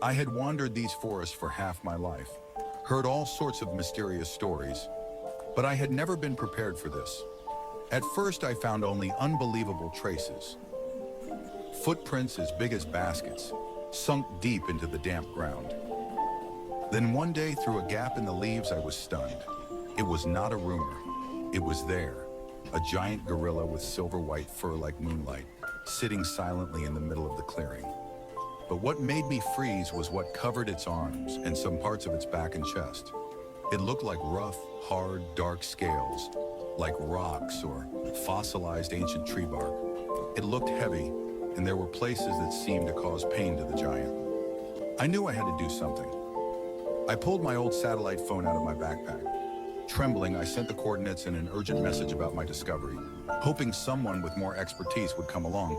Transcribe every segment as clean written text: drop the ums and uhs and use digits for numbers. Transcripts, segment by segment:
I had wandered these forests for half my life, heard all sorts of mysterious stories, but I had never been prepared for this. At first, I found only unbelievable traces. Footprints as big as baskets, sunk deep into the damp ground. Then one day, through a gap in the leaves, I was stunned. It was not a rumor. It was there, a giant gorilla with silver-white fur like moonlight, sitting silently in the middle of the clearing. But what made me freeze was what covered its arms and some parts of its back and chest. It looked like rough, hard, dark scales, like rocks or fossilized ancient tree bark. It looked heavy, and there were places that seemed to cause pain to the giant. I knew I had to do something. I pulled my old satellite phone out of my backpack. Trembling, I sent the coordinates and an urgent message about my discovery, hoping someone with more expertise would come along.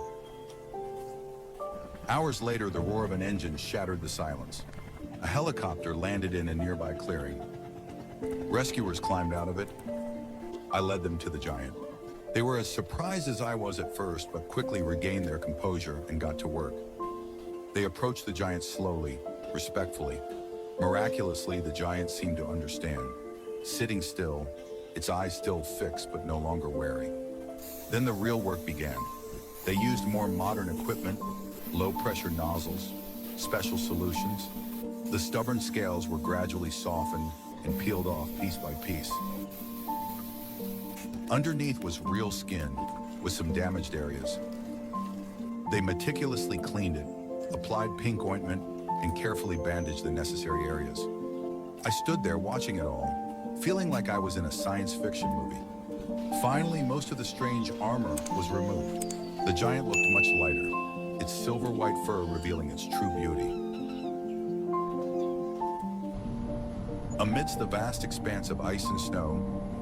Hours later, the roar of an engine shattered the silence. A helicopter landed in a nearby clearing. Rescuers climbed out of it. I led them to the giant. They were as surprised as I was at first, but quickly regained their composure and got to work. They approached the giant slowly, respectfully. Miraculously, the giant seemed to understand. Sitting still, its eyes still fixed but no longer wary. Then the real work began. They used more modern equipment, low-pressure nozzles, special solutions. The stubborn scales were gradually softened and peeled off piece by piece. Underneath was real skin with some damaged areas. They meticulously cleaned it, applied pink ointment, and carefully bandaged the necessary areas. I stood there watching it all, feeling like I was in a science fiction movie. Finally, most of the strange armor was removed. The giant looked much lighter, its silver-white fur revealing its true beauty. Amidst the vast expanse of ice and snow,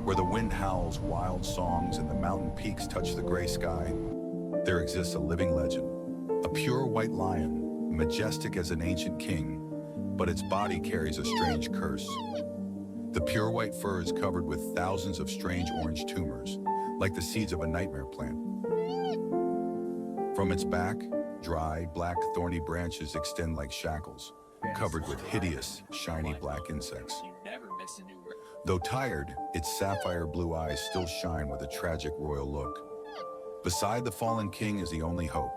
where the wind howls wild songs and the mountain peaks touch the gray sky, there exists a living legend. A pure white lion, majestic as an ancient king, but its body carries a strange curse. The pure white fur is covered with thousands of strange orange tumors, like the seeds of a nightmare plant. From its back, dry, black, thorny branches extend like shackles, covered with hideous, shiny black insects. Though tired, its sapphire blue eyes still shine with a tragic royal look. Beside the fallen king is the only hope,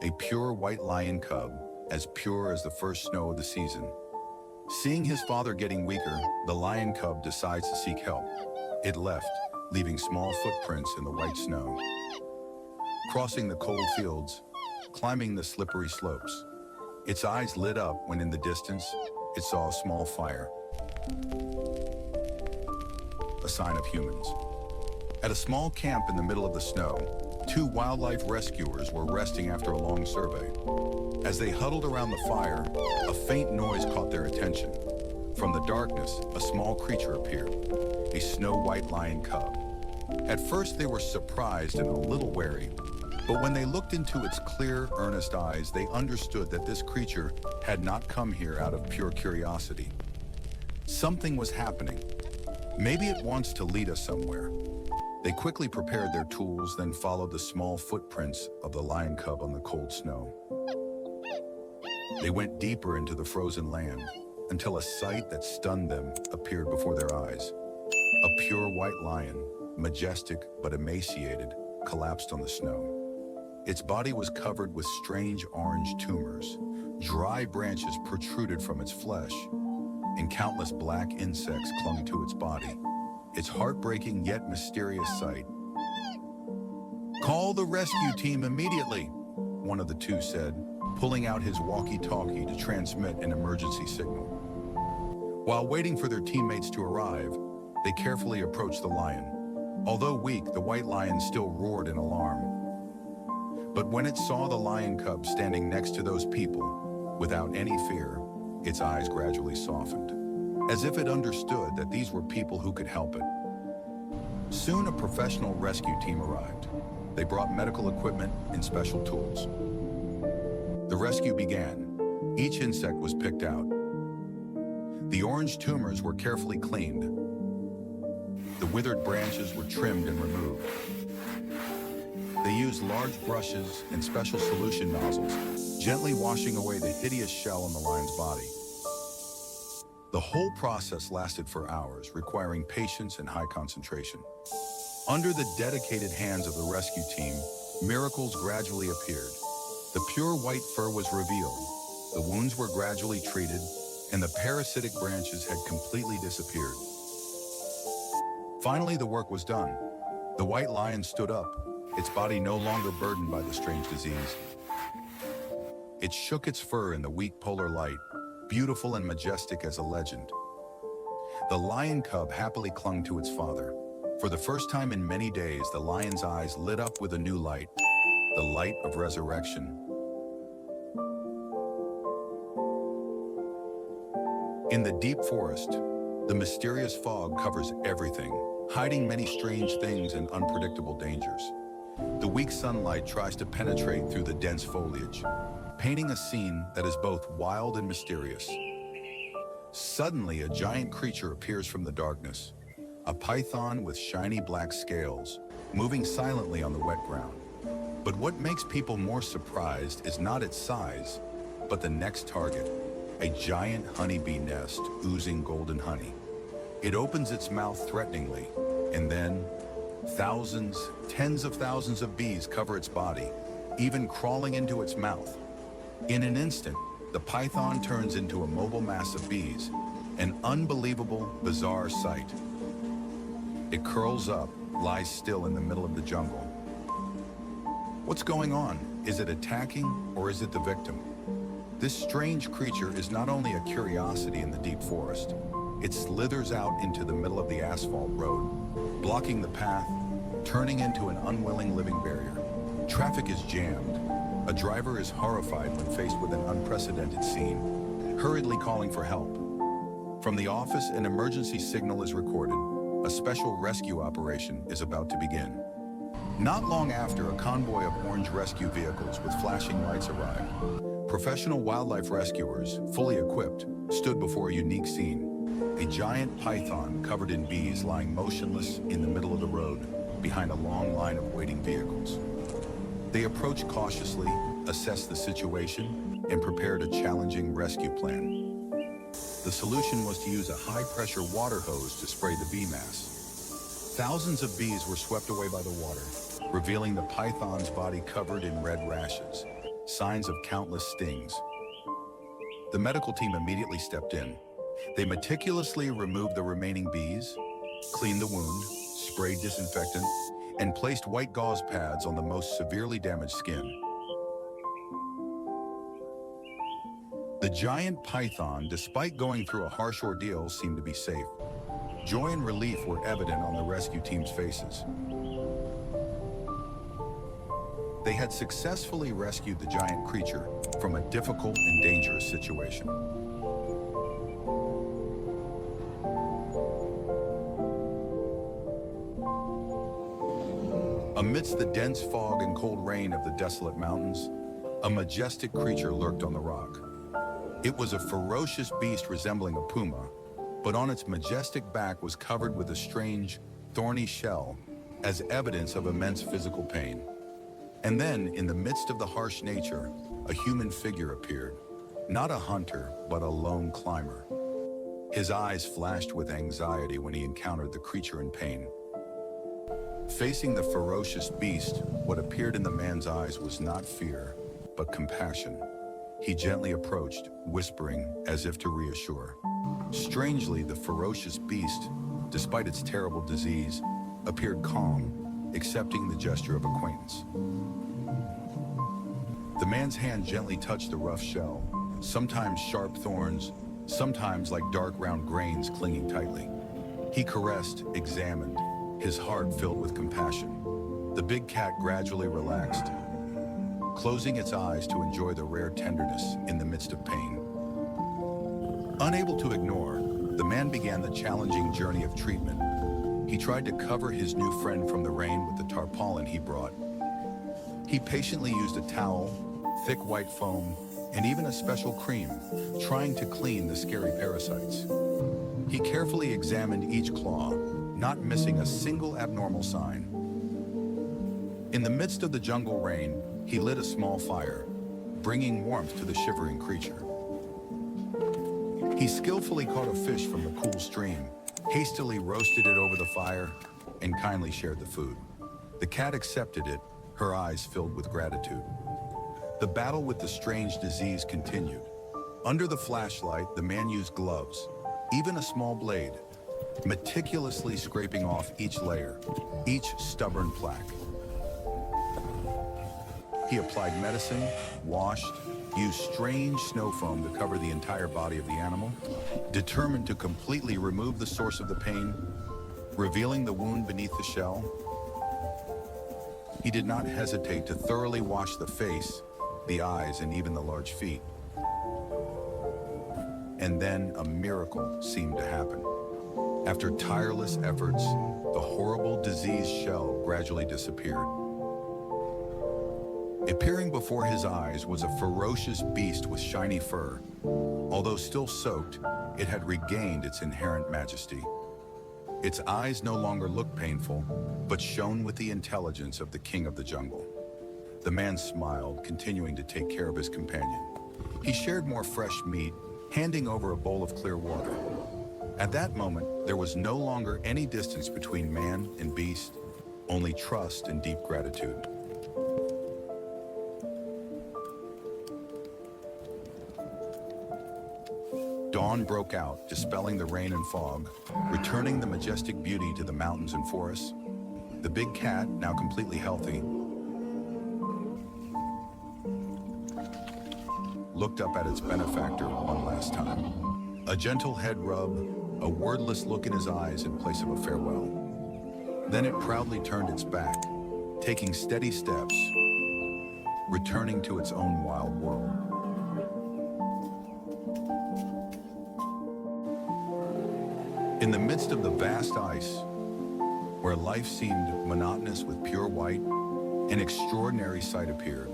a pure white lion cub, as pure as the first snow of the season. Seeing his father getting weaker, the lion cub decides to seek help. It left, leaving small footprints in the white snow. Crossing the cold fields, climbing the slippery slopes. Its eyes lit up when in the distance, it saw a small fire. A sign of humans. At a small camp in the middle of the snow, two wildlife rescuers were resting after a long survey. As they huddled around the fire, a faint noise caught their attention. From the darkness, a small creature appeared, a snow-white lion cub. At first, they were surprised and a little wary, but when they looked into its clear, earnest eyes, they understood that this creature had not come here out of pure curiosity. Something was happening. Maybe it wants to lead us somewhere. They quickly prepared their tools, then followed the small footprints of the lion cub on the cold snow. They went deeper into the frozen land until a sight that stunned them appeared before their eyes. A pure white lion, majestic but emaciated, collapsed on the snow. Its body was covered with strange orange tumors. Dry branches protruded from its flesh, and countless black insects clung to its body. Its heartbreaking yet mysterious sight. "Call the rescue team immediately," one of the two said, pulling out his walkie-talkie to transmit an emergency signal. While waiting for their teammates to arrive, they carefully approached the lion. Although weak, the white lion still roared in alarm. But when it saw the lion cub standing next to those people, without any fear, its eyes gradually softened, as if it understood that these were people who could help it. Soon a professional rescue team arrived. They brought medical equipment and special tools. The rescue began. Each insect was picked out. The orange tumors were carefully cleaned. The withered branches were trimmed and removed. They used large brushes and special solution nozzles, gently washing away the hideous shell on the lion's body. The whole process lasted for hours, requiring patience and high concentration. Under the dedicated hands of the rescue team, miracles gradually appeared. The pure white fur was revealed, the wounds were gradually treated, and the parasitic branches had completely disappeared. Finally, the work was done. The white lion stood up, its body no longer burdened by the strange disease. It shook its fur in the weak polar light, beautiful and majestic as a legend. The lion cub happily clung to its father. For the first time in many days, the lion's eyes lit up with a new light, the light of resurrection. In the deep forest, the mysterious fog covers everything, hiding many strange things and unpredictable dangers. The weak sunlight tries to penetrate through the dense foliage, painting a scene that is both wild and mysterious. Suddenly, a giant creature appears from the darkness, a python with shiny black scales, moving silently on the wet ground. But what makes people more surprised is not its size, but the next target, a giant honeybee nest oozing golden honey. It opens its mouth threateningly, and then thousands, tens of thousands of bees cover its body, even crawling into its mouth. In an instant, the python turns into a mobile mass of bees, an unbelievable, bizarre sight. It curls up, lies still in the middle of the jungle. What's going on? Is it attacking, or is it the victim? This strange creature is not only a curiosity in the deep forest, it slithers out into the middle of the asphalt road, blocking the path, turning into an unwilling living barrier. Traffic is jammed. A driver is horrified when faced with an unprecedented scene, hurriedly calling for help. From the office, an emergency signal is recorded. A special rescue operation is about to begin. Not long after, a convoy of orange rescue vehicles with flashing lights arrived. Professional wildlife rescuers, fully equipped, stood before a unique scene. A giant python covered in bees lying motionless in the middle of the road, behind a long line of waiting vehicles. They approached cautiously, assessed the situation, and prepared a challenging rescue plan. The solution was to use a high-pressure water hose to spray the bee mass. Thousands of bees were swept away by the water, revealing the python's body covered in red rashes, signs of countless stings. The medical team immediately stepped in. They meticulously removed the remaining bees, cleaned the wound, sprayed disinfectant, and placed white gauze pads on the most severely damaged skin. The giant python, despite going through a harsh ordeal, seemed to be safe. Joy and relief were evident on the rescue team's faces. They had successfully rescued the giant creature from a difficult and dangerous situation. Amidst the dense fog and cold rain of the desolate mountains, a majestic creature lurked on the rock. It was a ferocious beast resembling a puma, but on its majestic back was covered with a strange, thorny shell as evidence of immense physical pain. And then, in the midst of the harsh nature, a human figure appeared. Not a hunter, but a lone climber. His eyes flashed with anxiety when he encountered the creature in pain. Facing the ferocious beast, what appeared in the man's eyes was not fear, but compassion. He gently approached, whispering as if to reassure. Strangely, the ferocious beast, despite its terrible disease, appeared calm, accepting the gesture of acquaintance. The man's hand gently touched the rough shell, sometimes sharp thorns, sometimes like dark round grains clinging tightly. He caressed, examined, his heart filled with compassion. The big cat gradually relaxed, closing its eyes to enjoy the rare tenderness in the midst of pain. Unable to ignore, the man began the challenging journey of treatment. He tried to cover his new friend from the rain with the tarpaulin he brought. He patiently used a towel, thick white foam, and even a special cream, trying to clean the scary parasites. He carefully examined each claw, not missing a single abnormal sign. In the midst of the jungle rain, he lit a small fire, bringing warmth to the shivering creature. He skillfully caught a fish from the cool stream, hastily roasted it over the fire, and kindly shared the food. The cat accepted it, her eyes filled with gratitude. The battle with the strange disease continued. Under the flashlight, the man used gloves, even a small blade, meticulously scraping off each layer, each stubborn plaque. He applied medicine, washed, used strange snow foam to cover the entire body of the animal, determined to completely remove the source of the pain, revealing the wound beneath the shell. He did not hesitate to thoroughly wash the face, the eyes, and even the large feet. And then a miracle seemed to happen. After tireless efforts, the horrible diseased shell gradually disappeared. Appearing before his eyes was a ferocious beast with shiny fur. Although still soaked, it had regained its inherent majesty. Its eyes no longer looked painful, but shone with the intelligence of the king of the jungle. The man smiled, continuing to take care of his companion. He shared more fresh meat, handing over a bowl of clear water. At that moment, there was no longer any distance between man and beast, only trust and deep gratitude. Dawn broke out, dispelling the rain and fog, returning the majestic beauty to the mountains and forests. The big cat, now completely healthy, looked up at its benefactor one last time. A gentle head rub, a wordless look in his eyes in place of a farewell. Then it proudly turned its back, taking steady steps, returning to its own wild world. In the midst of the vast ice, where life seemed monotonous with pure white, an extraordinary sight appeared.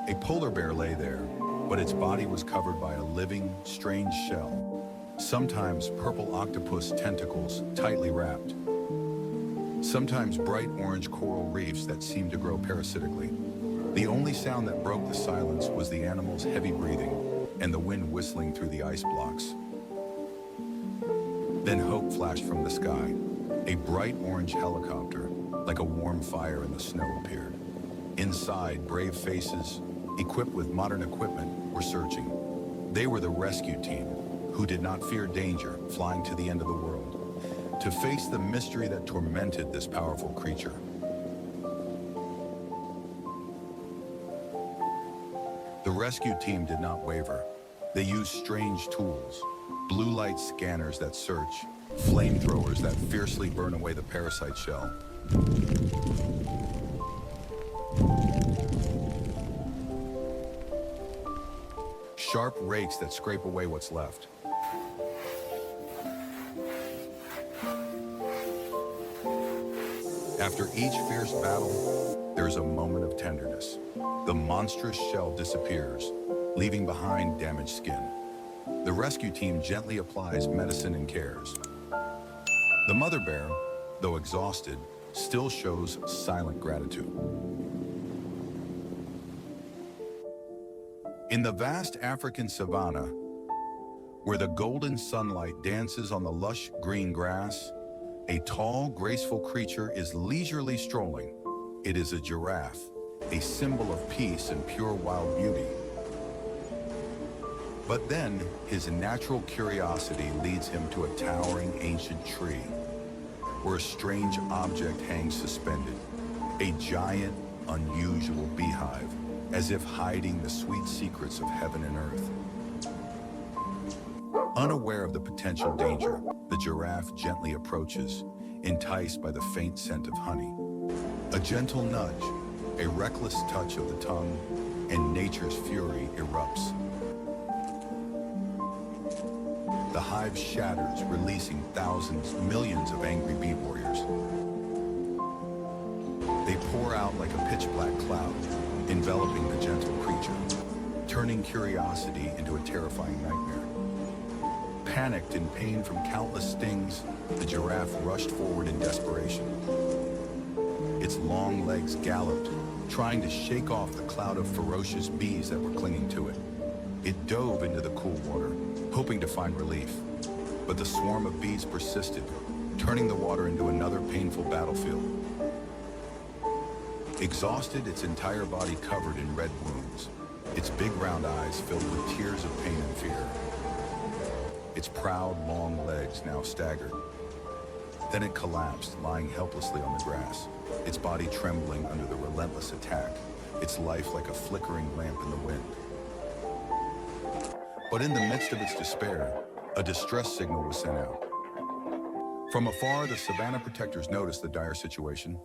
A polar bear lay there, but its body was covered by a living, strange shell, sometimes purple octopus tentacles tightly wrapped, sometimes bright orange coral reefs that seemed to grow parasitically. The only sound that broke the silence was the animal's heavy breathing and the wind whistling through the ice blocks. Then hope flashed from the sky. A bright orange helicopter, like a warm fire in the snow, appeared. Inside, brave faces, equipped with modern equipment, were searching. They were the rescue team, who did not fear danger, flying to the end of the world, to face the mystery that tormented this powerful creature. The rescue team did not waver. They used strange tools, blue light scanners that search, flamethrowers that fiercely burn away the parasite shell. Sharp rakes that scrape away what's left. After each fierce battle, there's a moment of tenderness. The monstrous shell disappears, leaving behind damaged skin. The rescue team gently applies medicine and cares. The mother bear, though exhausted, still shows silent gratitude. In the vast African savanna, where the golden sunlight dances on the lush green grass, a tall, graceful creature is leisurely strolling. It is a giraffe, a symbol of peace and pure wild beauty. But then, his natural curiosity leads him to a towering ancient tree, where a strange object hangs suspended, a giant, unusual beehive, as if hiding the sweet secrets of heaven and earth. Unaware of the potential danger, the giraffe gently approaches, enticed by the faint scent of honey. A gentle nudge, a reckless touch of the tongue, and nature's fury erupts. The hive shatters, releasing thousands, millions of angry bee warriors. They pour out like a pitch-black cloud, enveloping the gentle creature, turning curiosity into a terrifying nightmare. Panicked in pain from countless stings, the giraffe rushed forward in desperation. Its long legs galloped, trying to shake off the cloud of ferocious bees that were clinging to it. It dove into the cool water, hoping to find relief. But the swarm of bees persisted, turning the water into another painful battlefield. Exhausted, its entire body covered in red wounds, its big round eyes filled with tears of pain and fear. Its proud, long legs now staggered. Then it collapsed, lying helplessly on the grass, its body trembling under the relentless attack, its life like a flickering lamp in the wind. But in the midst of its despair, a distress signal was sent out. From afar, the savanna protectors noticed the dire situation.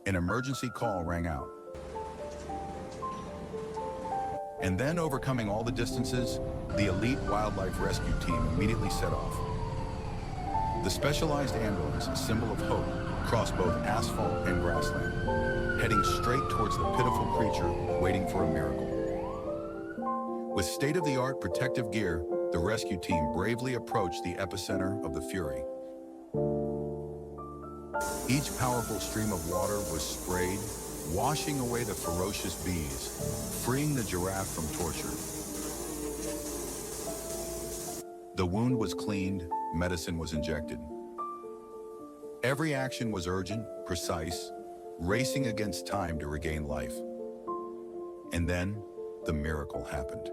An emergency call rang out. And then, overcoming all the distances, the elite wildlife rescue team immediately set off. The specialized ambulance, a symbol of hope, crossed both asphalt and grassland, heading straight towards the pitiful creature waiting for a miracle. With state-of-the-art protective gear, the rescue team bravely approached the epicenter of the fury. Each powerful stream of water was sprayed, washing away the ferocious bees, freeing the giraffe from torture. The wound was cleaned, medicine was injected. Every action was urgent, precise, racing against time to regain life. And then, the miracle happened.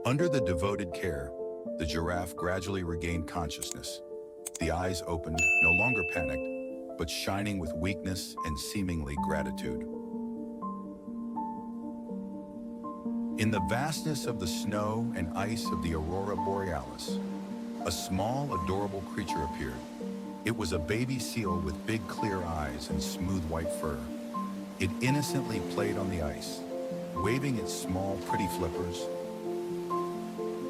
Under the devoted care, the giraffe gradually regained consciousness. The eyes opened, no longer panicked, but shining with weakness and seemingly gratitude. In the vastness of the snow and ice of the aurora borealis, a small, adorable creature appeared. It was a baby seal with big, clear eyes and smooth white fur. It innocently played on the ice, waving its small, pretty flippers,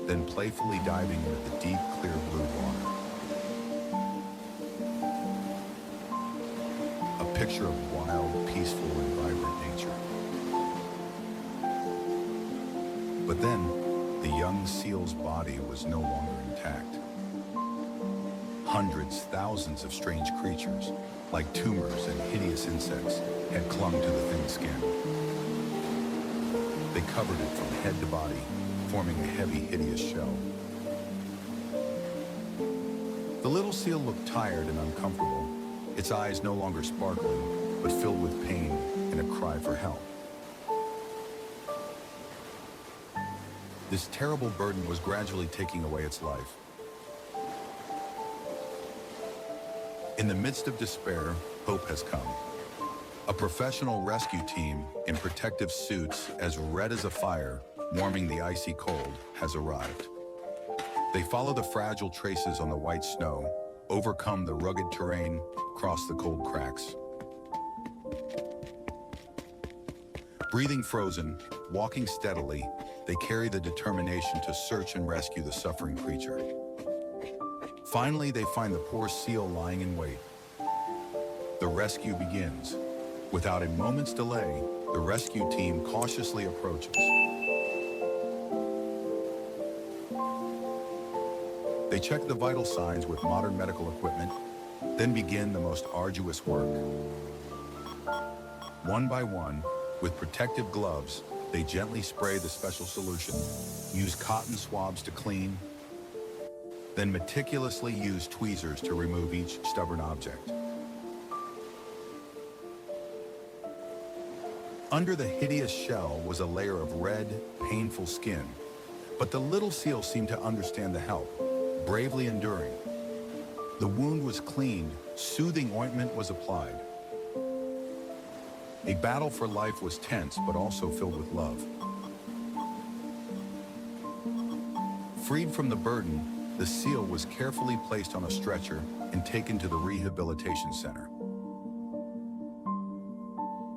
then playfully diving into the deep, clear blue water. A picture of wild, peaceful, and vibrant nature. But then, the young seal's body was no longer intact. Hundreds, thousands of strange creatures, like tumors and hideous insects, had clung to the thin skin. They covered it from head to body, forming a heavy, hideous shell. The little seal looked tired and uncomfortable, its eyes no longer sparkling, but filled with pain and a cry for help. This terrible burden was gradually taking away its life. In the midst of despair, hope has come. A professional rescue team in protective suits as red as a fire, warming the icy cold, has arrived. They follow the fragile traces on the white snow, overcome the rugged terrain, cross the cold cracks. Breathing frozen, walking steadily, they carry the determination to search and rescue the suffering creature. Finally, they find the poor seal lying in wait. The rescue begins. Without a moment's delay, the rescue team cautiously approaches. They check the vital signs with modern medical equipment, then begin the most arduous work. One by one, with protective gloves, they gently spray the special solution, use cotton swabs to clean, then meticulously use tweezers to remove each stubborn object. Under the hideous shell was a layer of red, painful skin, but the little seal seemed to understand the help, bravely enduring. The wound was cleaned, soothing ointment was applied. A battle for life was tense, but also filled with love. Freed from the burden, the seal was carefully placed on a stretcher and taken to the rehabilitation center.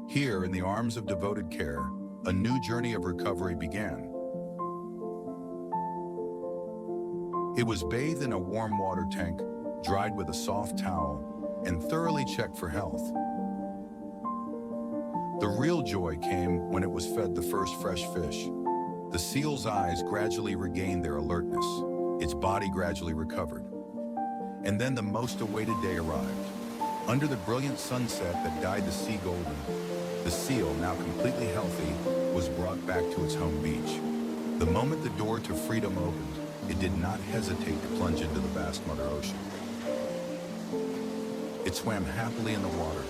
Here, in the arms of devoted care, a new journey of recovery began. It was bathed in a warm water tank, dried with a soft towel, and thoroughly checked for health. The real joy came when it was fed the first fresh fish. The seal's eyes gradually regained their alertness, its body gradually recovered. And then the most awaited day arrived. Under the brilliant sunset that dyed the sea golden, the seal, now completely healthy, was brought back to its home beach. The moment the door to freedom opened, it did not hesitate to plunge into the vast Mother Ocean. It swam happily in the water,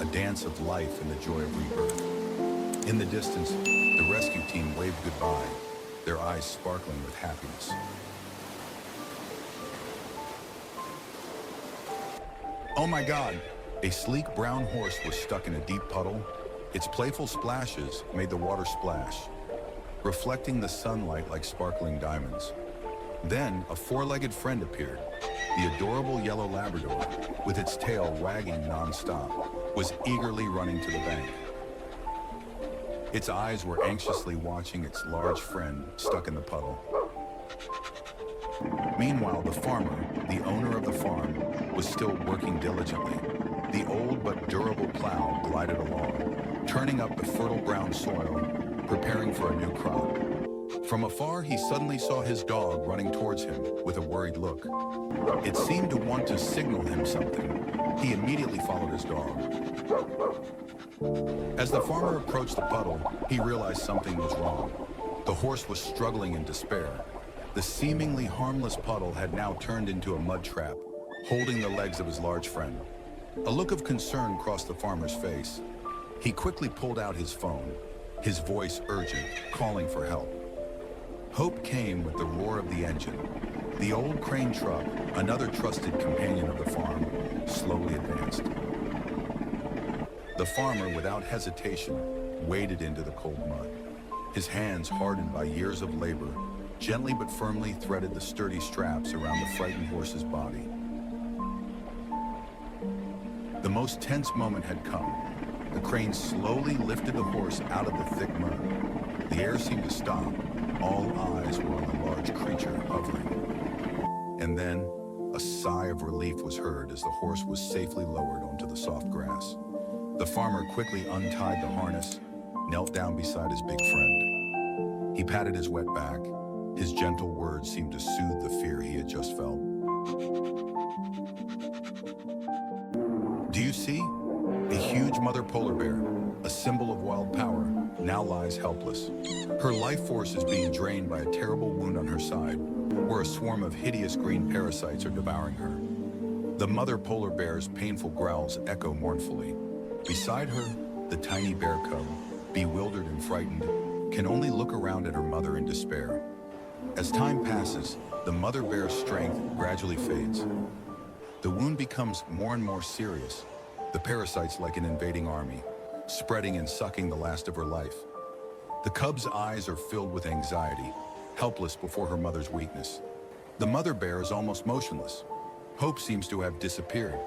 a dance of life and the joy of rebirth. In the distance, the rescue team waved goodbye, their eyes sparkling with happiness. Oh my God! A sleek brown horse was stuck in a deep puddle. Its playful splashes made the water splash, reflecting the sunlight like sparkling diamonds. Then a four-legged friend appeared. The adorable yellow Labrador, with its tail wagging non-stop, was eagerly running to the bank. Its eyes were anxiously watching its large friend stuck in the puddle. Meanwhile, the farmer, the owner of the farm, was still working diligently. The old but durable plow glided along, turning up the fertile brown soil, preparing for a new crop. From afar, he suddenly saw his dog running towards him with a worried look. It seemed to want to signal him something. He immediately followed his dog. As the farmer approached the puddle, he realized something was wrong. The horse was struggling in despair. The seemingly harmless puddle had now turned into a mud trap, holding the legs of his large friend. A look of concern crossed the farmer's face. He quickly pulled out his phone, his voice urgent, calling for help. Hope came with the roar of the engine. The old crane truck, another trusted companion of the farm, slowly advanced. The farmer, without hesitation, waded into the cold mud. His hands, hardened by years of labor, gently but firmly threaded the sturdy straps around the frightened horse's body. The most tense moment had come. The crane slowly lifted the horse out of the thick mud. The air seemed to stop. All eyes were on the large creature hovering. And then, a sigh of relief was heard as the horse was safely lowered onto the soft grass. The farmer quickly untied the harness, knelt down beside his big friend. He patted his wet back. His gentle words seemed to soothe the fear he had just felt. Do you see? A huge mother polar bear, a symbol of wild power, now lies helpless. Her life force is being drained by a terrible wound on her side, where a swarm of hideous green parasites are devouring her. The mother polar bear's painful growls echo mournfully. Beside her, the tiny bear cub, bewildered and frightened, can only look around at her mother in despair. As time passes, the mother bear's strength gradually fades. The wound becomes more and more serious, the parasites like an invading army, spreading and sucking the last of her life. The cub's eyes are filled with anxiety, helpless before her mother's weakness. The mother bear is almost motionless. Hope seems to have disappeared.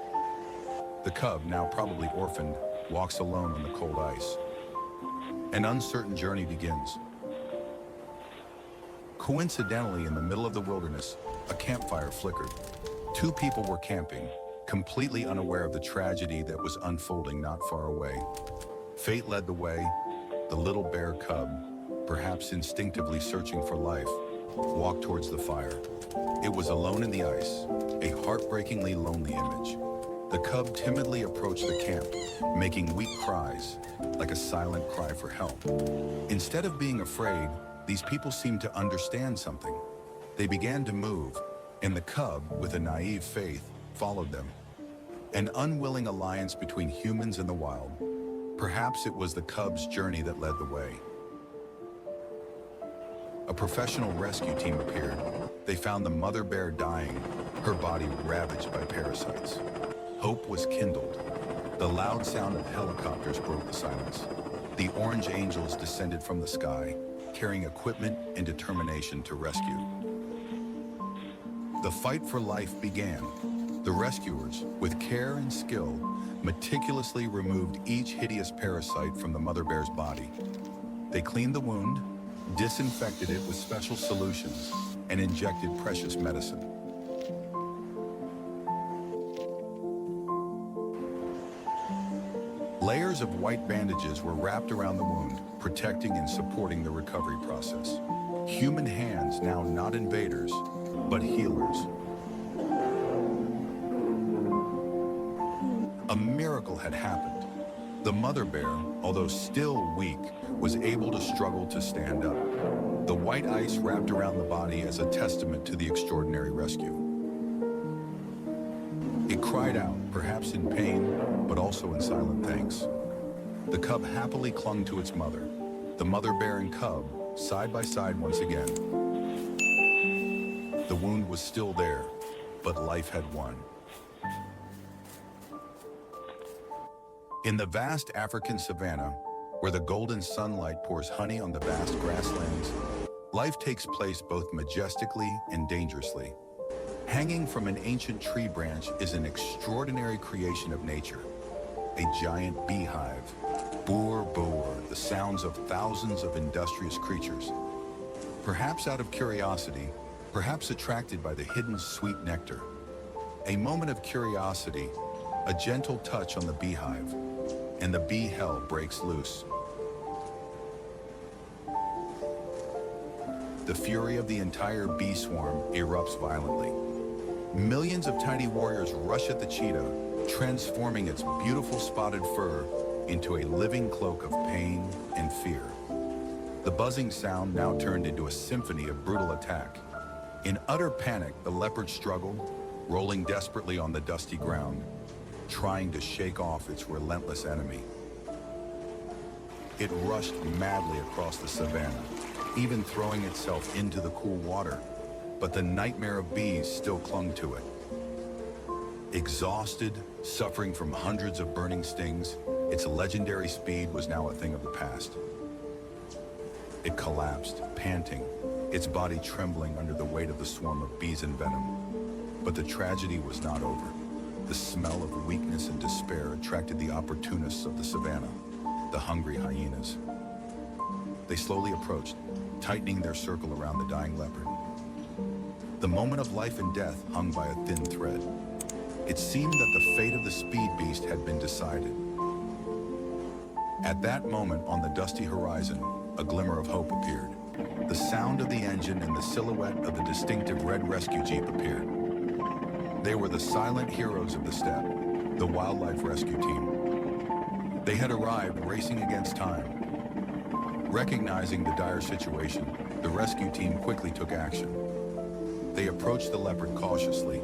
The cub, now probably orphaned, walks alone on the cold ice. An uncertain journey begins. Coincidentally, in the middle of the wilderness, a campfire flickered. Two people were camping, completely unaware of the tragedy that was unfolding not far away. Fate led the way. The little bear cub, perhaps instinctively searching for life, walked towards the fire. It was alone in the ice, a heartbreakingly lonely image. The cub timidly approached the camp, making weak cries, like a silent cry for help. Instead of being afraid, these people seemed to understand something. They began to move, and the cub, with a naive faith, followed them. An unwilling alliance between humans and the wild. Perhaps it was the cub's journey that led the way. A professional rescue team appeared. They found the mother bear dying, her body ravaged by parasites. Hope was kindled. The loud sound of helicopters broke the silence. The orange angels descended from the sky, carrying equipment and determination to rescue. The fight for life began. The rescuers, with care and skill, meticulously removed each hideous parasite from the mother bear's body. They cleaned the wound, disinfected it with special solutions, and injected precious medicine. Layers of white bandages were wrapped around the wound, protecting and supporting the recovery process. Human hands, now not invaders, but healers. A miracle had happened. The mother bear, although still weak, was able to struggle to stand up. The white ice wrapped around the body as a testament to the extraordinary rescue. It cried out, perhaps in pain, but also in silent thanks. The cub happily clung to its mother. The mother bear and cub, side by side once again. The wound was still there, but life had won. In the vast African savanna, where the golden sunlight pours honey on the vast grasslands, life takes place both majestically and dangerously. Hanging from an ancient tree branch is an extraordinary creation of nature, a giant beehive. Boor, boor, the sounds of thousands of industrious creatures. Perhaps out of curiosity, perhaps attracted by the hidden sweet nectar. A moment of curiosity, a gentle touch on the beehive, and the bee hell breaks loose. The fury of the entire bee swarm erupts violently. Millions of tiny warriors rush at the cheetah, transforming its beautiful spotted fur into a living cloak of pain and fear. The buzzing sound now turned into a symphony of brutal attack. In utter panic, the leopard struggled, rolling desperately on the dusty ground, trying to shake off its relentless enemy. It rushed madly across the savanna, even throwing itself into the cool water, but the nightmare of bees still clung to it. Exhausted, suffering from hundreds of burning stings, its legendary speed was now a thing of the past. It collapsed, panting, its body trembling under the weight of the swarm of bees and venom. But the tragedy was not over. The smell of weakness and despair attracted the opportunists of the savanna, the hungry hyenas. They slowly approached, tightening their circle around the dying leopard. The moment of life and death hung by a thin thread. It seemed that the fate of the speed beast had been decided. At that moment, on the dusty horizon, a glimmer of hope appeared. The sound of the engine and the silhouette of the distinctive red rescue jeep appeared. They were the silent heroes of the steppe, the wildlife rescue team. They had arrived racing against time. Recognizing the dire situation, the rescue team quickly took action. They approached the leopard cautiously,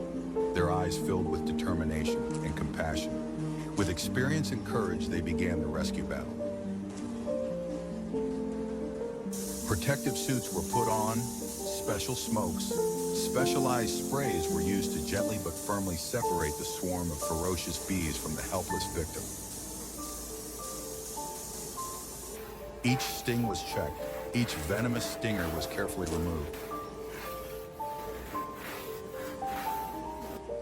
their eyes filled with determination and compassion. With experience and courage, they began the rescue battle. Protective suits were put on, special smokes, specialized sprays were used to gently but firmly separate the swarm of ferocious bees from the helpless victim. Each sting was checked, each venomous stinger was carefully removed.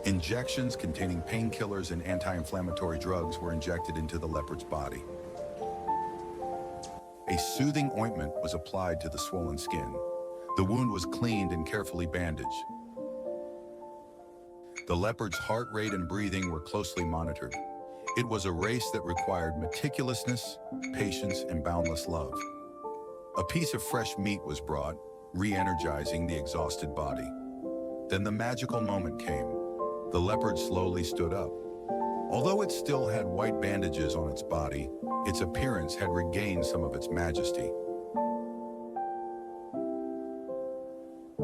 Injections containing painkillers and anti-inflammatory drugs were injected into the leopard's body. A soothing ointment was applied to the swollen skin. The wound was cleaned and carefully bandaged. The leopard's heart rate and breathing were closely monitored. It was a race that required meticulousness, patience, and boundless love. A piece of fresh meat was brought, re-energizing the exhausted body. Then the magical moment came. The leopard slowly stood up. Although it still had white bandages on its body, its appearance had regained some of its majesty.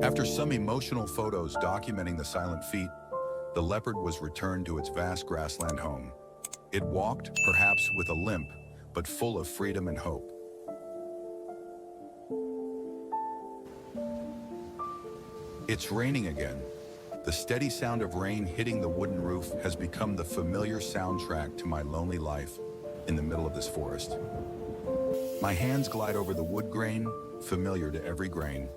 After some emotional photos documenting the silent feat, the leopard was returned to its vast grassland home. It walked, perhaps with a limp, but full of freedom and hope. It's raining again. The steady sound of rain hitting the wooden roof has become the familiar soundtrack to my lonely life in the middle of this forest. My hands glide over the wood grain, familiar to every grain.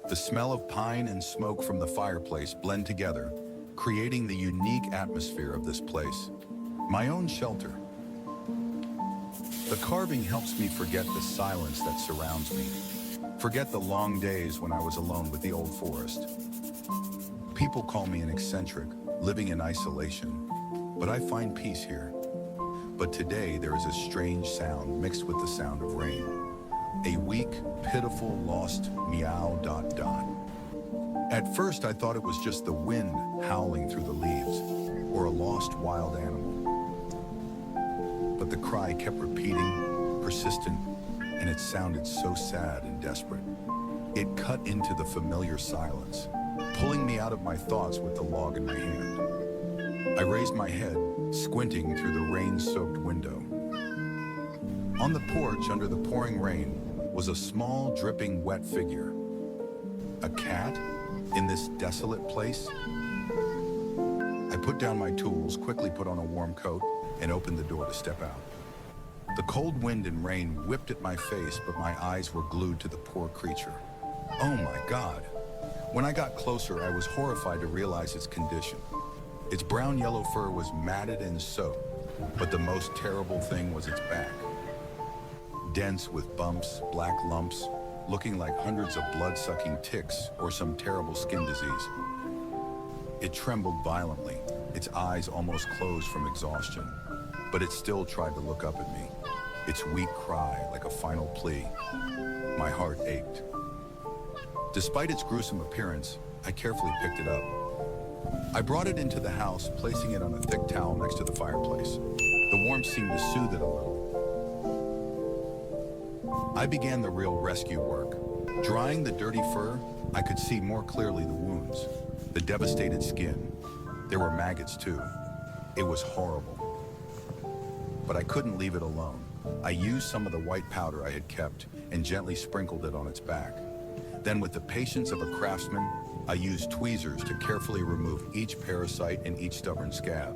The smell of pine and smoke from the fireplace blend together, creating the unique atmosphere of this place. My own shelter. The carving helps me forget the silence that surrounds me. Forget the long days when I was alone with the old forest. People call me an eccentric, living in isolation, but I find peace here. But today there is a strange sound mixed with the sound of rain. A weak, pitiful, lost meow ... At first I thought it was just the wind howling through the leaves, or a lost wild animal. but the cry kept repeating, persistent, and it sounded so sad and desperate. It cut into the familiar silence, pulling me out of my thoughts with the log in my hand. I raised my head, squinting through the rain-soaked window. On the porch, under the pouring rain, was a small, dripping, wet figure. A cat in this desolate place? I put down my tools, quickly put on a warm coat, and opened the door to step out. The cold wind and rain whipped at my face, but my eyes were glued to the poor creature. Oh my God! When I got closer, I was horrified to realize its condition. Its brown-yellow fur was matted and soaked, but the most terrible thing was its back. Dense with bumps, black lumps, looking like hundreds of blood-sucking ticks or some terrible skin disease. It trembled violently, its eyes almost closed from exhaustion, but it still tried to look up at me, its weak cry like a final plea. My heart ached. Despite its gruesome appearance, I carefully picked it up. I brought it into the house, placing it on a thick towel next to the fireplace. The warmth seemed to soothe it a little. I began the real rescue work. Drying the dirty fur, I could see more clearly the wounds, the devastated skin. There were maggots too. It was horrible. But I couldn't leave it alone. I used some of the white powder I had kept and gently sprinkled it on its back. Then, with the patience of a craftsman, I used tweezers to carefully remove each parasite and each stubborn scab.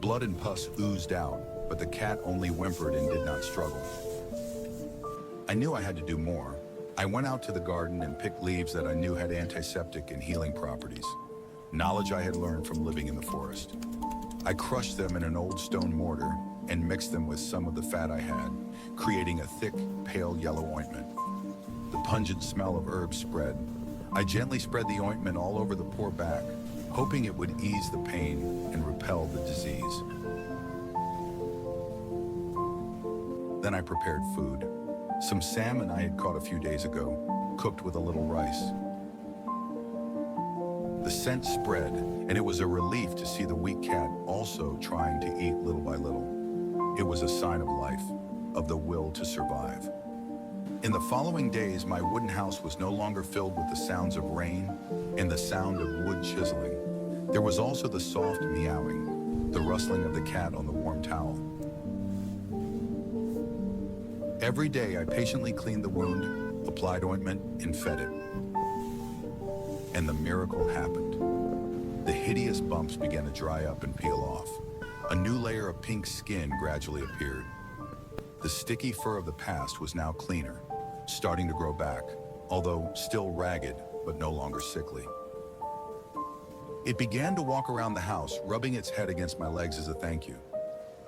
Blood and pus oozed out, but the cat only whimpered and did not struggle. I knew I had to do more. I went out to the garden and picked leaves that I knew had antiseptic and healing properties, knowledge I had learned from living in the forest. I crushed them in an old stone mortar and mixed them with some of the fat I had, creating a thick, pale yellow ointment. The pungent smell of herbs spread. I gently spread the ointment all over the poor back, hoping it would ease the pain and repel the disease. Then I prepared food. Some salmon I had caught a few days ago, cooked with a little rice. The scent spread, and it was a relief to see the weak cat also trying to eat little by little. It was a sign of life, of the will to survive. In the following days, my wooden house was no longer filled with the sounds of rain and the sound of wood chiseling. There was also the soft meowing, the rustling of the cat on the warm towel. Every day, I patiently cleaned the wound, applied ointment, and fed it. And the miracle happened. The hideous bumps began to dry up and peel off. A new layer of pink skin gradually appeared. The sticky fur of the past was now cleaner, starting to grow back, although still ragged, but no longer sickly. It began to walk around the house, rubbing its head against my legs as a thank you.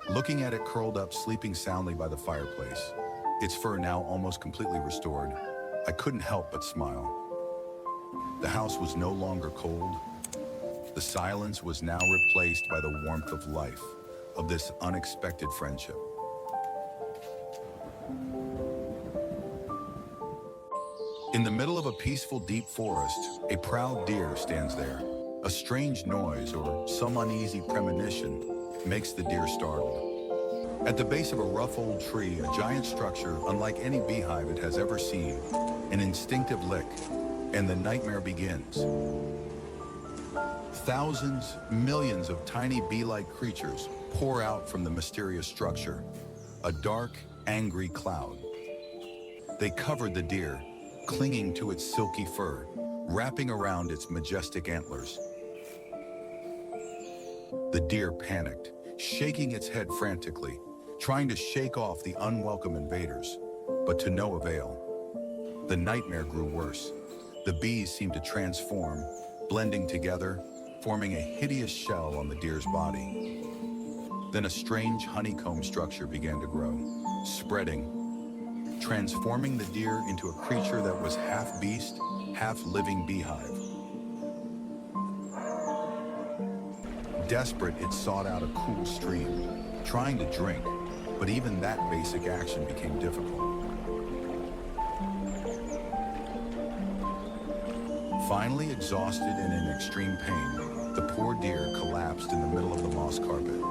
Looking at it curled up, sleeping soundly by the fireplace, its fur now almost completely restored, I couldn't help but smile. The house was no longer cold. The silence was now replaced by the warmth of life, of this unexpected friendship. In the middle of a peaceful, deep forest, a proud deer stands there. A strange noise or some uneasy premonition makes the deer startled. At the base of a rough old tree, a giant structure unlike any beehive it has ever seen, an instinctive lick, and the nightmare begins. Thousands, millions of tiny bee-like creatures pour out from the mysterious structure, a dark, angry cloud. They covered the deer, clinging to its silky fur, wrapping around its majestic antlers. The deer panicked, shaking its head frantically, trying to shake off the unwelcome invaders, but to no avail. The nightmare grew worse. The bees seemed to transform, blending together, forming a hideous shell on the deer's body. Then a strange honeycomb structure began to grow, spreading, transforming the deer into a creature that was half beast, half living beehive. Desperate, it sought out a cool stream, trying to drink, but even that basic action became difficult. Finally, exhausted and in extreme pain, the poor deer collapsed in the middle of the moss carpet.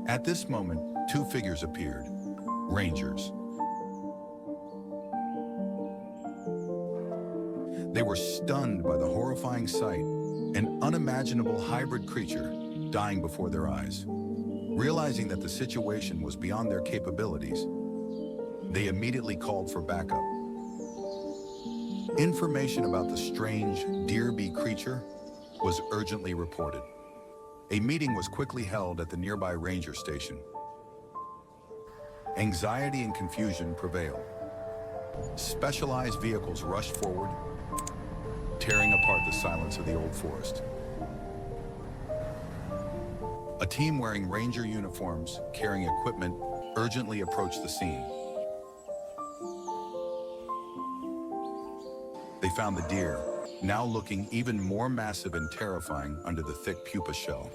At this moment, two figures appeared, rangers. They were stunned by the horrifying sight, an unimaginable hybrid creature dying before their eyes. Realizing that the situation was beyond their capabilities, they immediately called for backup. Information about the strange deer-bee creature was urgently reported. A meeting was quickly held at the nearby ranger station. Anxiety and confusion prevailed. Specialized vehicles rushed forward, tearing apart the silence of the old forest. A team wearing ranger uniforms, carrying equipment, urgently approached the scene. They found the deer, now looking even more massive and terrifying under the thick pupa shell.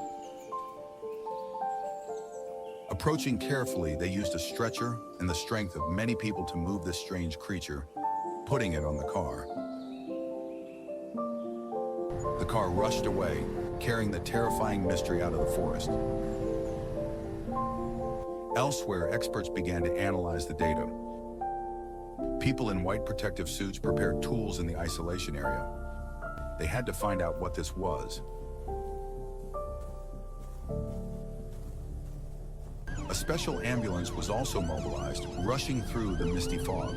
Approaching carefully, they used a stretcher and the strength of many people to move this strange creature, putting it on the car. The car rushed away, carrying the terrifying mystery out of the forest. Elsewhere, experts began to analyze the data. People in white protective suits prepared tools in the isolation area. They had to find out what this was. A special ambulance was also mobilized, rushing through the misty fog.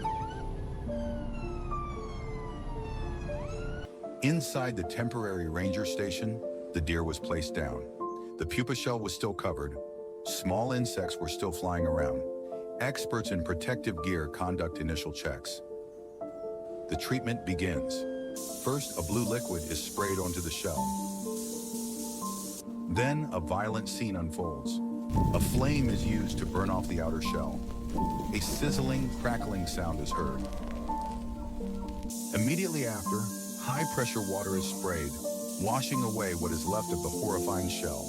Inside the temporary ranger station, the deer was placed down. The pupa shell was still covered. Small insects were still flying around. Experts in protective gear conduct initial checks. The treatment begins. First, a blue liquid is sprayed onto the shell. Then, a violent scene unfolds. A flame is used to burn off the outer shell. A sizzling, crackling sound is heard. Immediately after, high-pressure water is sprayed, washing away what is left of the horrifying shell.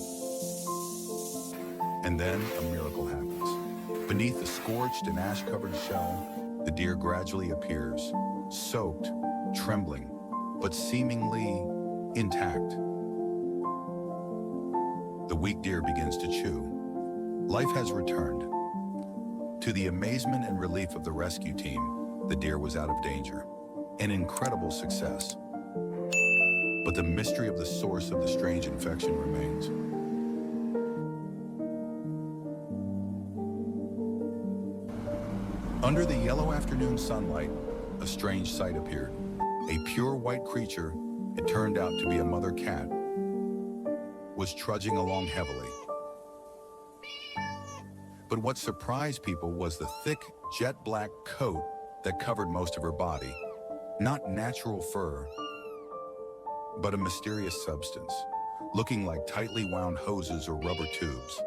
And then, a miracle happens. Beneath the scorched and ash-covered shell, the deer gradually appears, soaked, trembling, but seemingly intact. The weak deer begins to chew. Life has returned. To the amazement and relief of the rescue team, the deer was out of danger. An incredible success. But the mystery of the source of the strange infection remains. Under the yellow afternoon sunlight, a strange sight appeared. A pure white creature, it turned out to be a mother cat, was trudging along heavily. But what surprised people was the thick, jet black coat that covered most of her body. Not natural fur, but a mysterious substance, looking like tightly wound hoses or rubber tubes.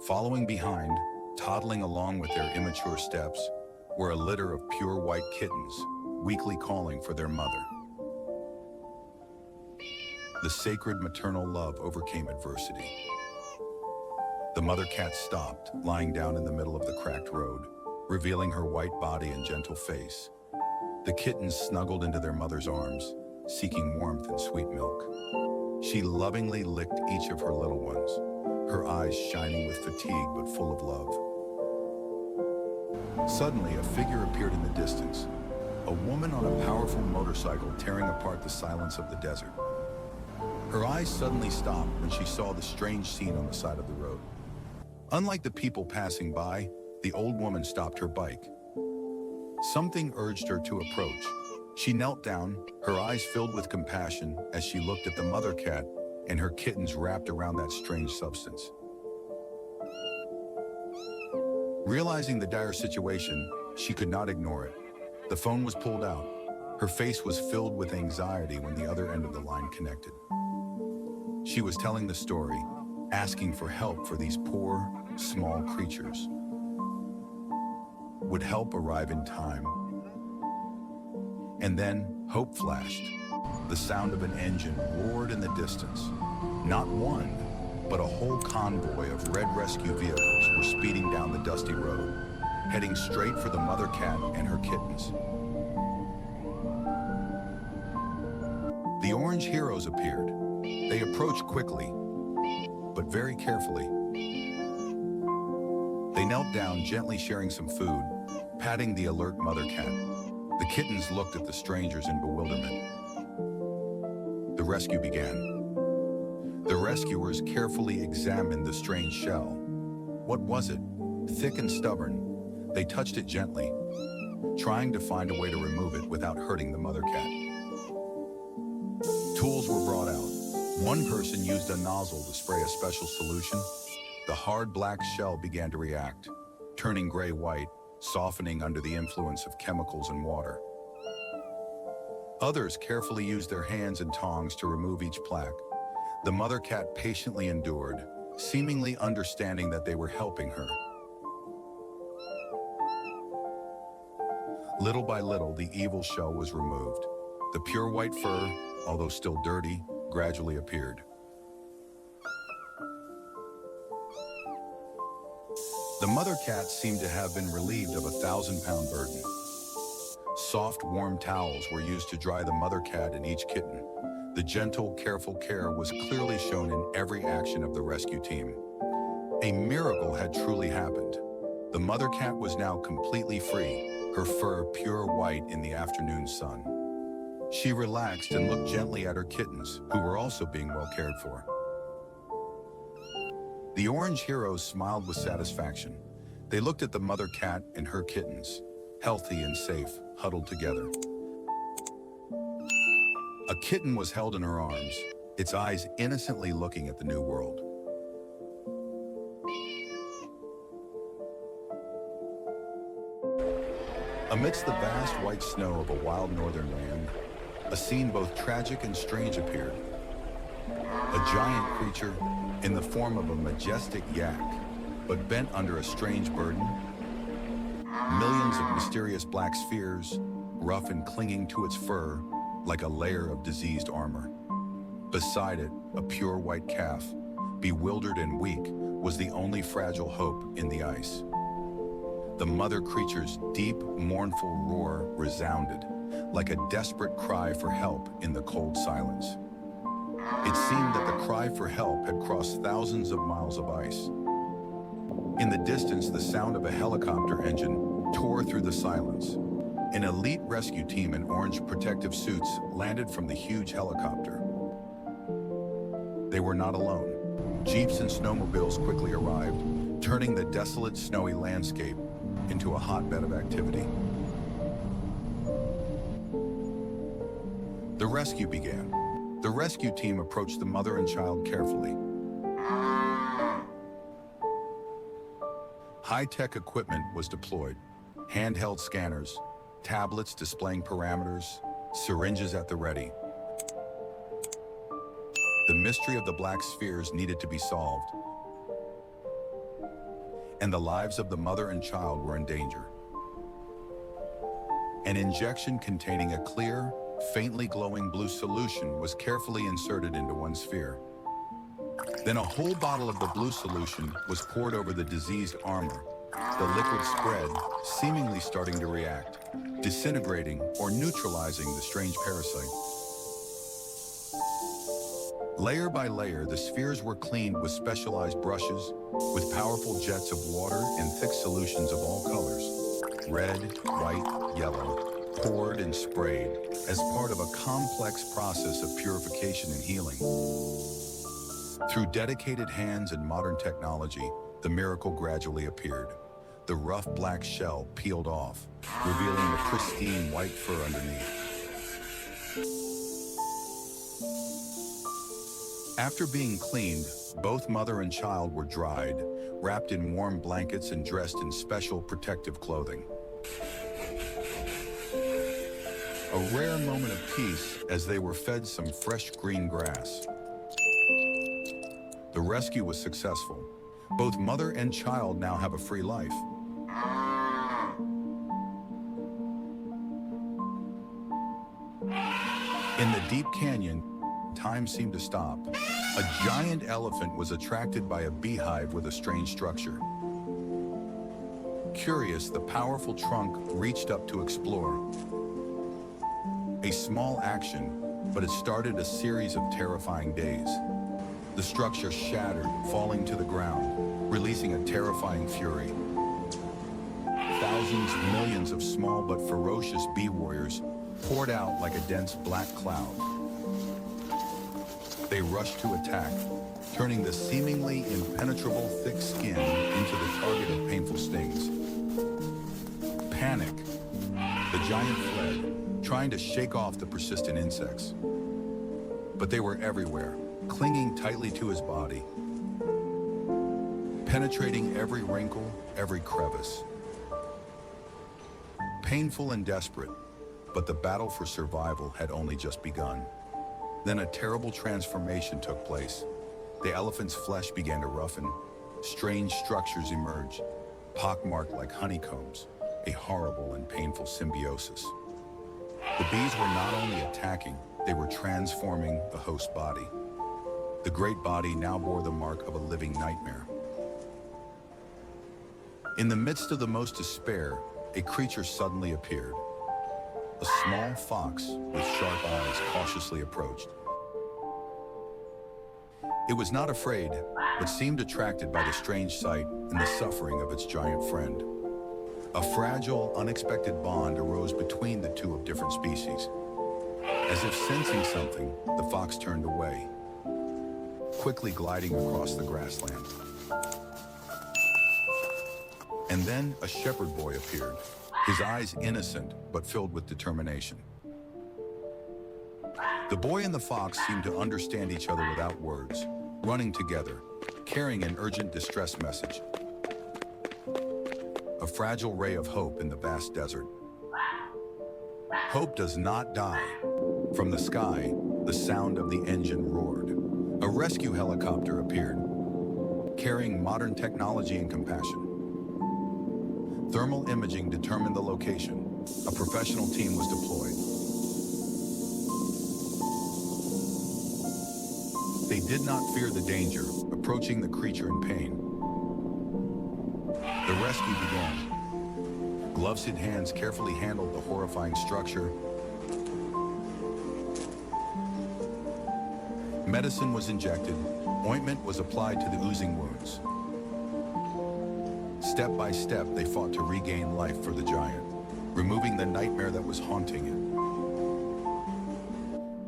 Following behind, toddling along with their immature steps, were a litter of pure white kittens, weakly calling for their mother. The sacred maternal love overcame adversity. The mother cat stopped, lying down in the middle of the cracked road, revealing her white body and gentle face. The kittens snuggled into their mother's arms, seeking warmth and sweet milk. She lovingly licked each of her little ones, her eyes shining with fatigue but full of love. Suddenly, a figure appeared in the distance, a woman on a powerful motorcycle tearing apart the silence of the desert. Her eyes suddenly stopped when she saw the strange scene on the side of the road. Unlike the people passing by, the old woman stopped her bike. Something urged her to approach. She knelt down, her eyes filled with compassion as she looked at the mother cat and her kittens wrapped around that strange substance. Realizing the dire situation, she could not ignore it. The phone was pulled out. Her face was filled with anxiety when the other end of the line connected. She was telling the story, asking for help for these poor, small creatures. Would help arrive in time? And then hope flashed. The sound of an engine roared in the distance. Not one, but a whole convoy of red rescue vehicles were speeding down the dusty road. heading straight for the mother cat and her kittens. The orange heroes appeared. They approached quickly, but very carefully. They knelt down, gently sharing some food, patting the alert mother cat. The kittens looked at the strangers in bewilderment. The rescue began. The rescuers carefully examined the strange shell. What was it? Thick and stubborn. They touched it gently, trying to find a way to remove it without hurting the mother cat. Tools were brought out. One person used a nozzle to spray a special solution. The hard black shell began to react, turning gray-white, softening under the influence of chemicals and water. Others carefully used their hands and tongs to remove each plaque. The mother cat patiently endured, seemingly understanding that they were helping her. Little by little, the evil shell was removed. The pure white fur, although still dirty, gradually appeared. The mother cat seemed to have been relieved of a 1,000-pound burden. Soft, warm towels were used to dry the mother cat and each kitten. The gentle, careful care was clearly shown in every action of the rescue team. A miracle had truly happened. The mother cat was now completely free, her fur pure white in the afternoon sun. She relaxed and looked gently at her kittens, who were also being well cared for. The orange heroes smiled with satisfaction. They looked at the mother cat and her kittens, healthy and safe, huddled together. A kitten was held in her arms, its eyes innocently looking at the new world. Amidst the vast white snow of a wild northern land, a scene both tragic and strange appeared. A giant creature in the form of a majestic yak, but bent under a strange burden. Millions of mysterious black spheres, rough and clinging to its fur like a layer of diseased armor. Beside it, a pure white calf, bewildered and weak, was the only fragile hope in the ice. The mother creature's deep, mournful roar resounded, like a desperate cry for help in the cold silence. It seemed that the cry for help had crossed thousands of miles of ice. In the distance, the sound of a helicopter engine tore through the silence. An elite rescue team in orange protective suits landed from the huge helicopter. They were not alone. Jeeps and snowmobiles quickly arrived, turning the desolate, snowy landscape into a hotbed of activity. The rescue began. The rescue team approached the mother and child carefully. High-tech equipment was deployed. Handheld scanners, tablets displaying parameters, syringes at the ready. The mystery of the black spheres needed to be solved, and the lives of the mother and child were in danger. An injection containing a clear, faintly glowing blue solution was carefully inserted into one sphere. Then a whole bottle of the blue solution was poured over the diseased armor. The liquid spread, seemingly starting to react, disintegrating or neutralizing the strange parasite. Layer by layer, the spheres were cleaned with specialized brushes, with powerful jets of water and thick solutions of all colors, red, white, yellow, poured and sprayed as part of a complex process of purification and healing. Through dedicated hands and modern technology, the miracle gradually appeared. The rough black shell peeled off, revealing the pristine white fur underneath. After being cleaned, both mother and child were dried, wrapped in warm blankets and dressed in special protective clothing. A rare moment of peace as they were fed some fresh green grass. The rescue was successful. Both mother and child now have a free life. In the deep canyon, time seemed to stop. A giant elephant was attracted by a beehive with a strange structure. Curious, the powerful trunk reached up to explore. A small action, but it started a series of terrifying days. The structure shattered, falling to the ground, releasing a terrifying fury. Thousands, millions of small but ferocious bee warriors poured out like a dense black cloud. They rushed to attack, turning the seemingly impenetrable thick skin into the target of painful stings. Panic. The giant fled, trying to shake off the persistent insects. But they were everywhere, clinging tightly to his body, penetrating every wrinkle, every crevice. Painful and desperate, but the battle for survival had only just begun. Then a terrible transformation took place. The elephant's flesh began to roughen. Strange structures emerged, pockmarked like honeycombs, a horrible and painful symbiosis. The bees were not only attacking, they were transforming the host body. The great body now bore the mark of a living nightmare. In the midst of the most despair, a creature suddenly appeared. A small fox with sharp eyes cautiously approached. It was not afraid, but seemed attracted by the strange sight and the suffering of its giant friend. A fragile, unexpected bond arose between the two of different species. As if sensing something, the fox turned away, quickly gliding across the grassland. And then a shepherd boy appeared, his eyes innocent but filled with determination. The boy and the fox seemed to understand each other without words, running together, carrying an urgent distress message. A fragile ray of hope in the vast desert. Hope does not die. From the sky, the sound of the engine roared. A rescue helicopter appeared, carrying modern technology and compassion. Thermal imaging determined the location. A professional team was deployed. They did not fear the danger, approaching the creature in pain. The rescue began. Gloved hands carefully handled the horrifying structure. Medicine was injected. Ointment was applied to the oozing wounds. Step by step, they fought to regain life for the giant, removing the nightmare that was haunting it.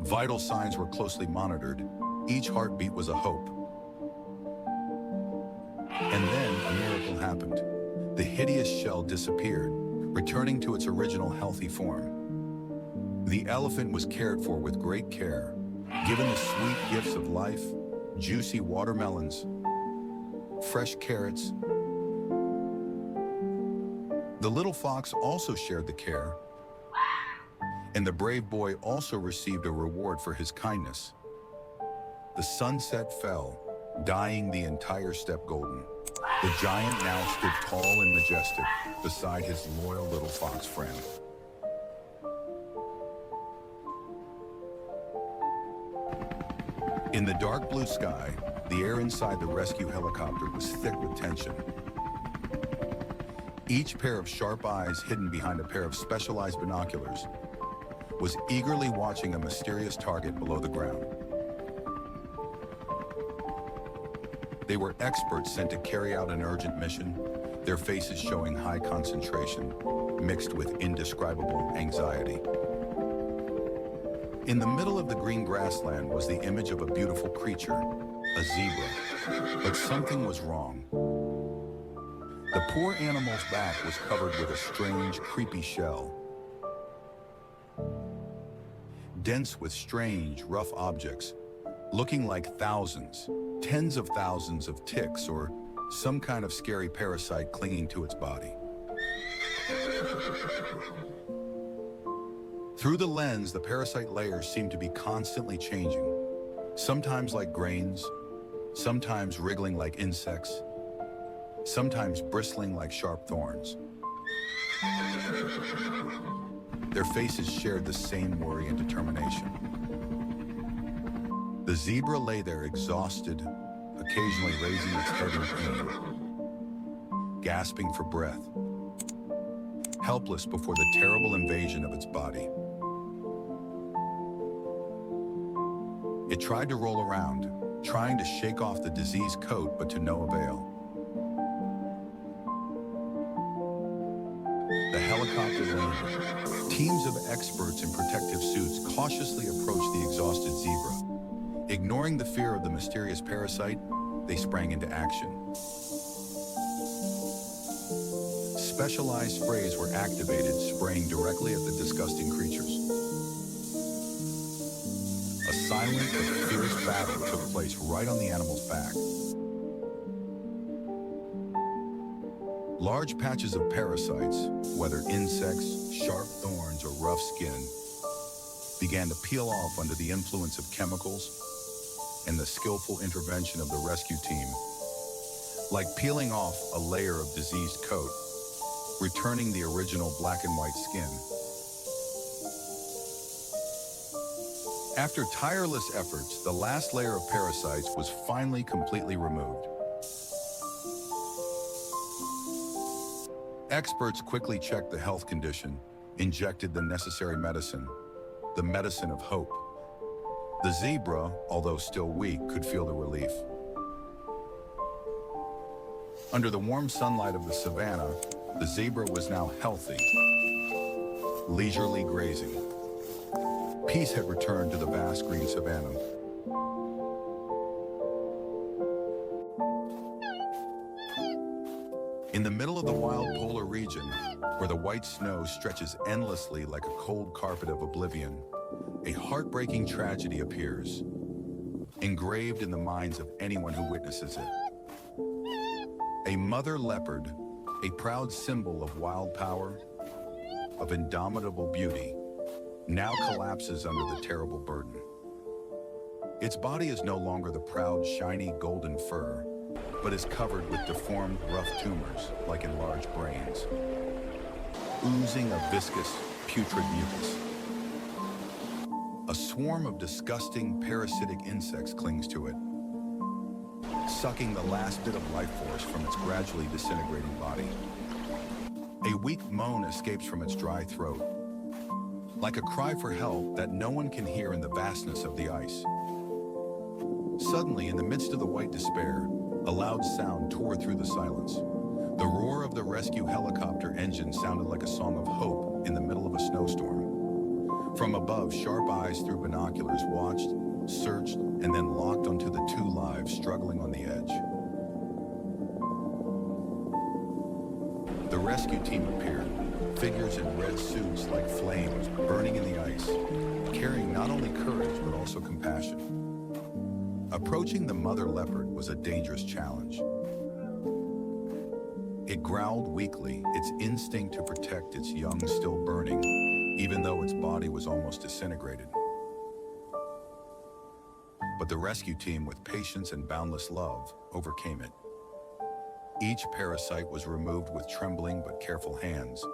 Vital signs were closely monitored. Each heartbeat was a hope. And then a miracle happened. The hideous shell disappeared, returning to its original healthy form. The elephant was cared for with great care, given the sweet gifts of life, juicy watermelons, fresh carrots. The little fox also shared the care, and the brave boy also received a reward for his kindness. The sunset fell, dyeing the entire steppe golden. The giant now stood tall and majestic beside his loyal little fox friend. In the dark blue sky, the air inside the rescue helicopter was thick with tension. Each pair of sharp eyes hidden behind a pair of specialized binoculars was eagerly watching a mysterious target below the ground. They were experts sent to carry out an urgent mission, their faces showing high concentration, mixed with indescribable anxiety. In the middle of the green grassland was the image of a beautiful creature, a zebra. But something was wrong. The poor animal's back was covered with a strange, creepy shell, dense with strange, rough objects, looking like thousands, tens of thousands of ticks or some kind of scary parasite clinging to its body. Through the lens, the parasite layers seemed to be constantly changing, sometimes like grains, sometimes wriggling like insects, sometimes bristling like sharp thorns. Their faces shared the same worry and determination. The zebra lay there exhausted, occasionally raising its head in pain, gasping for breath. helpless before the terrible invasion of its body. It tried to roll around, trying to shake off the diseased coat, but to no avail. The helicopter landed. Teams of experts in protective suits cautiously approached the exhausted zebra. Ignoring the fear of the mysterious parasite, they sprang into action. Specialized sprays were activated, spraying directly at the disgusting creatures. A silent but fierce battle took place right on the animal's back. Large patches of parasites, whether insects, sharp thorns, or rough skin, began to peel off under the influence of chemicals and the skillful intervention of the rescue team, like peeling off a layer of diseased coat, returning the original black and white skin. After tireless efforts, the last layer of parasites was finally completely removed. Experts quickly checked the health condition, injected the necessary medicine, the medicine of hope. The zebra, although still weak, could feel the relief. Under the warm sunlight of the savanna, the zebra was now healthy, leisurely grazing. Peace had returned to the vast green savanna. In the middle of the wild polar region, where the white snow stretches endlessly like a cold carpet of oblivion, a heartbreaking tragedy appears, engraved in the minds of anyone who witnesses it. A mother leopard, a proud symbol of wild power, of indomitable beauty, now collapses under the terrible burden. Its body is no longer the proud, shiny, golden fur, but is covered with deformed, rough tumors, like enlarged brains, oozing a viscous, putrid mucus. A swarm of disgusting, parasitic insects clings to it, sucking the last bit of life force from its gradually disintegrating body. A weak moan escapes from its dry throat, like a cry for help that no one can hear in the vastness of the ice. Suddenly, in the midst of the white despair, a loud sound tore through the silence. The roar of the rescue helicopter engine sounded like a song of hope in the middle of a snowstorm. From above, sharp eyes through binoculars watched, searched, and then locked onto the two lives struggling on the edge. The rescue team appeared, figures in red suits like flames burning in the ice, carrying not only courage but also compassion. Approaching the mother leopard was a dangerous challenge. It growled weakly, its instinct to protect its young still burning, even though its body was almost disintegrated. But the rescue team, with patience and boundless love, overcame it. Each parasite was removed with trembling but careful hands.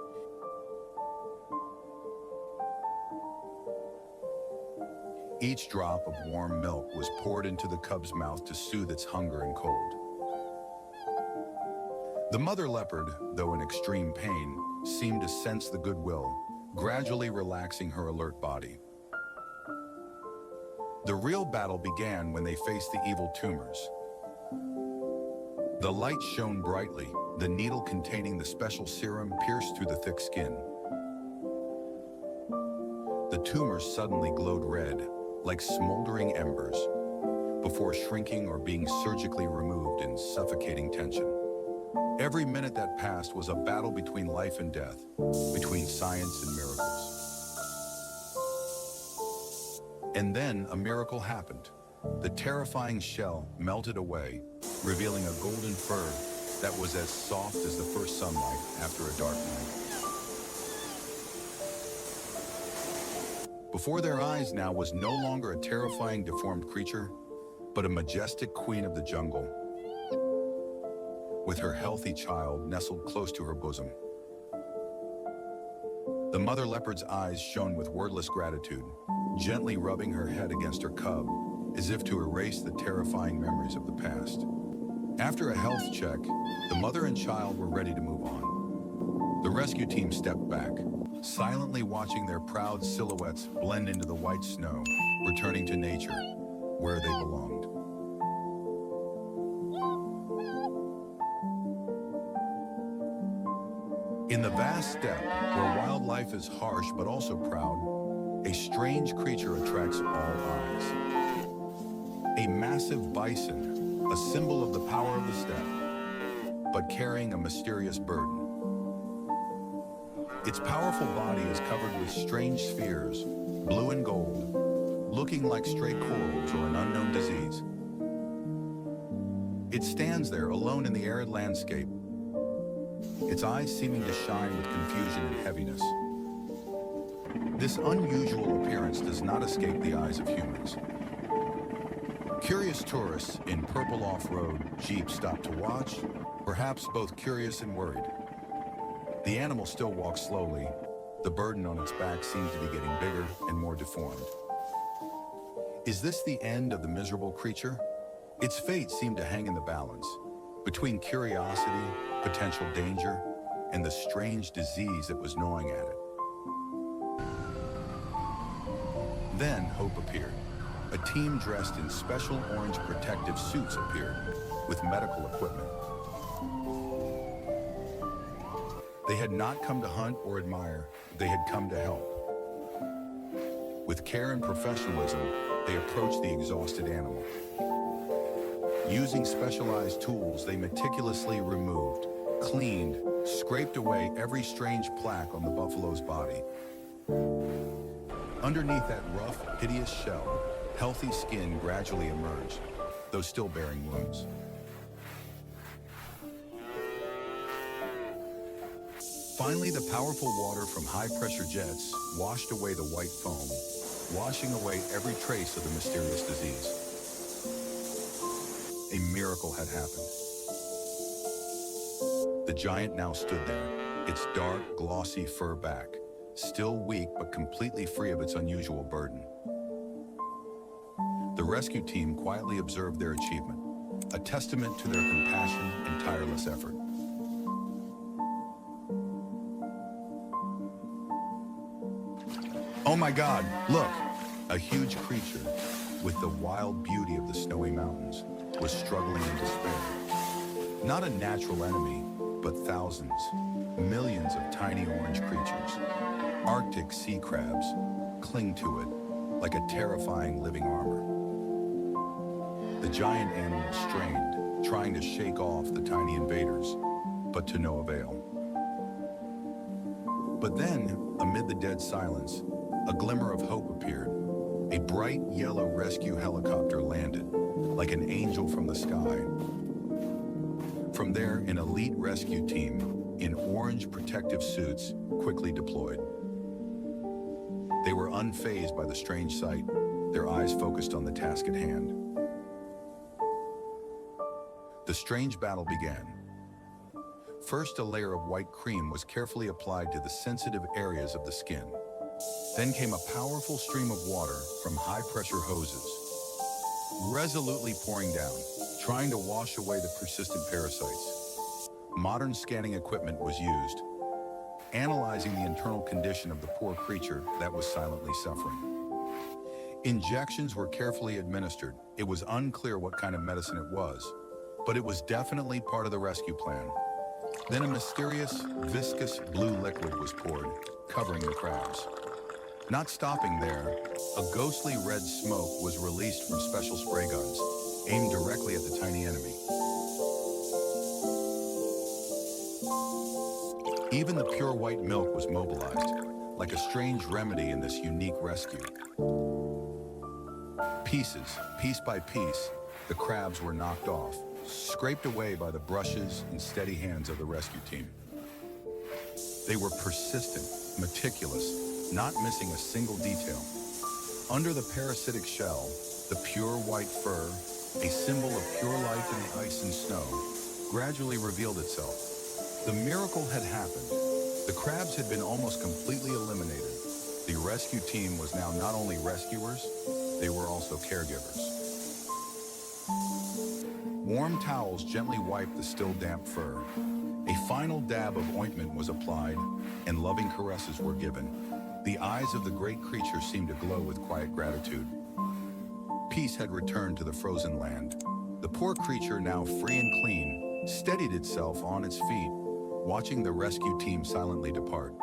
Each drop of warm milk was poured into the cub's mouth to soothe its hunger and cold. The mother leopard, though in extreme pain, seemed to sense the goodwill, gradually relaxing her alert body. The real battle began when they faced the evil tumors. The light shone brightly, the needle containing the special serum pierced through the thick skin. The tumors suddenly glowed red, like smoldering embers, before shrinking or being surgically removed in suffocating tension. Every minute that passed was a battle between life and death, between science and miracles. And then a miracle happened. The terrifying shell melted away, revealing a golden fur that was as soft as the first sunlight after a dark night. Before their eyes now was no longer a terrifying, deformed creature, but a majestic queen of the jungle, with her healthy child nestled close to her bosom. The mother leopard's eyes shone with wordless gratitude, gently rubbing her head against her cub, as if to erase the terrifying memories of the past. After a health check, the mother and child were ready to move on. The rescue team stepped back, silently watching their proud silhouettes blend into the white snow, returning to nature, where they belonged. In the vast steppe, where wildlife is harsh but also proud, a strange creature attracts all eyes. A massive bison, a symbol of the power of the steppe, but carrying a mysterious burden. Its powerful body is covered with strange spheres, blue and gold, looking like stray corals or an unknown disease. It stands there alone in the arid landscape, its eyes seeming to shine with confusion and heaviness. This unusual appearance does not escape the eyes of humans. Curious tourists in purple off-road Jeeps stop to watch, perhaps both curious and worried. The animal still walks slowly. The burden on its back seems to be getting bigger and more deformed. Is this the end of the miserable creature? Its fate seemed to hang in the balance, between curiosity, potential danger, and the strange disease that was gnawing at it. Then hope appeared. A team dressed in special orange protective suits appeared, with medical equipment. They had not come to hunt or admire, they had come to help. With care and professionalism, they approached the exhausted animal. Using specialized tools, they meticulously removed, cleaned, scraped away every strange plaque on the buffalo's body. Underneath that rough, hideous shell, healthy skin gradually emerged, though still bearing wounds. Finally, the powerful water from high-pressure jets washed away the white foam, washing away every trace of the mysterious disease. A miracle had happened. The giant now stood there, its dark, glossy fur back, still weak but completely free of its unusual burden. The rescue team quietly observed their achievement, a testament to their compassion and tireless effort. Oh my God, look! A huge creature, with the wild beauty of the snowy mountains, was struggling in despair. Not a natural enemy, but thousands, millions of tiny orange creatures. Arctic sea crabs cling to it like a terrifying living armor. The giant animal strained, trying to shake off the tiny invaders, but to no avail. But then, amid the dead silence, a glimmer of hope appeared. A bright yellow rescue helicopter landed, like an angel from the sky. From there, an elite rescue team in orange protective suits quickly deployed. They were unfazed by the strange sight, their eyes focused on the task at hand. The strange battle began. First, a layer of white cream was carefully applied to the sensitive areas of the skin. Then came a powerful stream of water from high-pressure hoses, resolutely pouring down, trying to wash away the persistent parasites. Modern scanning equipment was used, analyzing the internal condition of the poor creature that was silently suffering. Injections were carefully administered. It was unclear what kind of medicine it was, but it was definitely part of the rescue plan. Then a mysterious, viscous blue liquid was poured, covering the crabs. Not stopping there, a ghostly red smoke was released from special spray guns, aimed directly at the tiny enemy. Even the pure white milk was mobilized, like a strange remedy in this unique rescue. Piece by piece, the crabs were knocked off, scraped away by the brushes and steady hands of the rescue team. They were persistent, meticulous, not missing a single detail. Under the parasitic shell, the pure white fur, a symbol of pure life in the ice and snow, gradually revealed itself. The miracle had happened. The crabs had been almost completely eliminated. The rescue team was now not only rescuers, they were also caregivers. Warm towels gently wiped the still damp fur. A final final dab of ointment was applied, and loving caresses were given. The eyes of the great creature seemed to glow with quiet gratitude. Peace had returned to the frozen land. The poor creature, now free and clean, steadied itself on its feet, watching the rescue team silently depart.